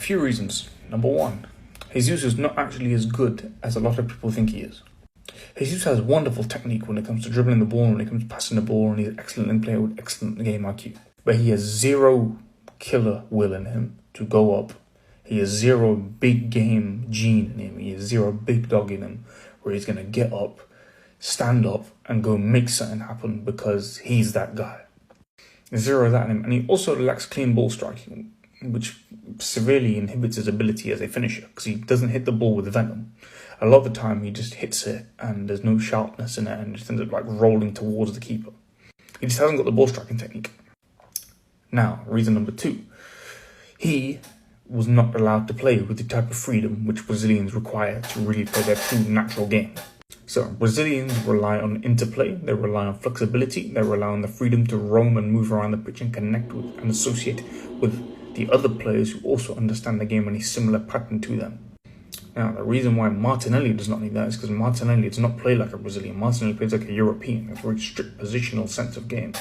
few reasons. Number one, Jesus is not actually as good as a lot of people think he is. Jesus has wonderful technique when it comes to dribbling the ball, when it comes to passing the ball, and he's an excellent player with excellent game IQ. But he has zero killer will in him to go up. He has zero big game gene in him. He has zero big dog in him where he's going to get up, stand up, and go make something happen because he's that guy. Zero of that in him. And he also lacks clean ball striking, which severely inhibits his ability as a finisher because he doesn't hit the ball with venom. A lot of the time he just hits it and there's no sharpness in it and just ends up like rolling towards the keeper. He just hasn't got the ball striking technique. Now, reason number two, he was not allowed to play with the type of freedom which Brazilians require to really play their true natural game. So Brazilians rely on interplay, they rely on flexibility, they rely on the freedom to roam and move around the pitch and connect with and associate with the other players who also understand the game in a similar pattern to them. Now, the reason why Martinelli does not need that is because Martinelli does not play like a Brazilian. Martinelli plays like a European, a very strict positional sense of game.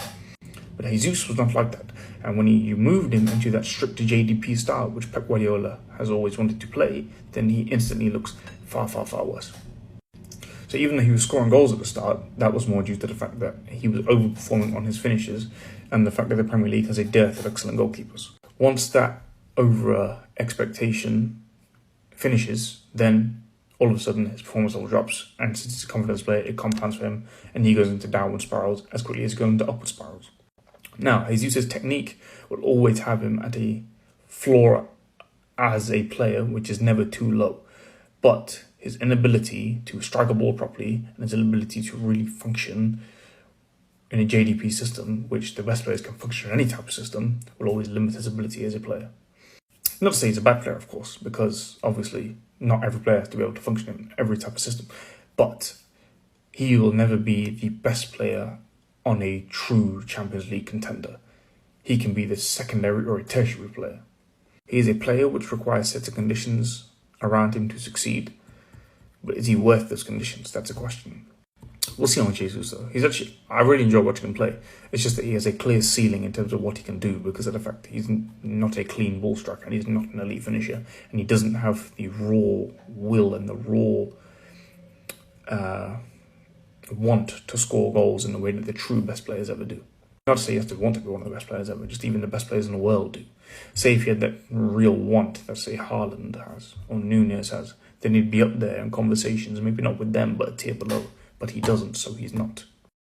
But Jesus was not like that. And when you moved him into that strict JDP style, which Pep Guardiola has always wanted to play, then he instantly looks far, far, far worse. So even though he was scoring goals at the start, that was more due to the fact that he was overperforming on his finishes and the fact that the Premier League has a dearth of excellent goalkeepers. Once that over expectation finishes, then all of a sudden his performance level drops, and since he's a confidence player, it compounds for him and he goes into downward spirals as quickly as he goes into upward spirals. Now, Jesus' technique will always have him at a floor as a player, which is never too low. But his inability to strike a ball properly and his inability to really function in a JDP system, which the best players can function in any type of system, will always limit his ability as a player. Not to say he's a bad player, of course, because obviously not every player has to be able to function in every type of system. But he will never be the best player on a true Champions League contender. He can be the secondary or a tertiary player. He is a player which requires sets of conditions around him to succeed. But is he worth those conditions? That's a question. We'll see on Jesus though. I really enjoy watching him play. It's just that he has a clear ceiling in terms of what he can do because of the fact that he's not a clean ball striker and he's not an elite finisher and he doesn't have the raw will and the raw want to score goals in the way that the true best players ever do. Not to say you have to want to be one of the best players ever, just even the best players in the world do. Say if you had that real want that say Haaland has or Nunez has, then he'd be up there in conversations, maybe not with them, but a tier below. But he doesn't, so he's not.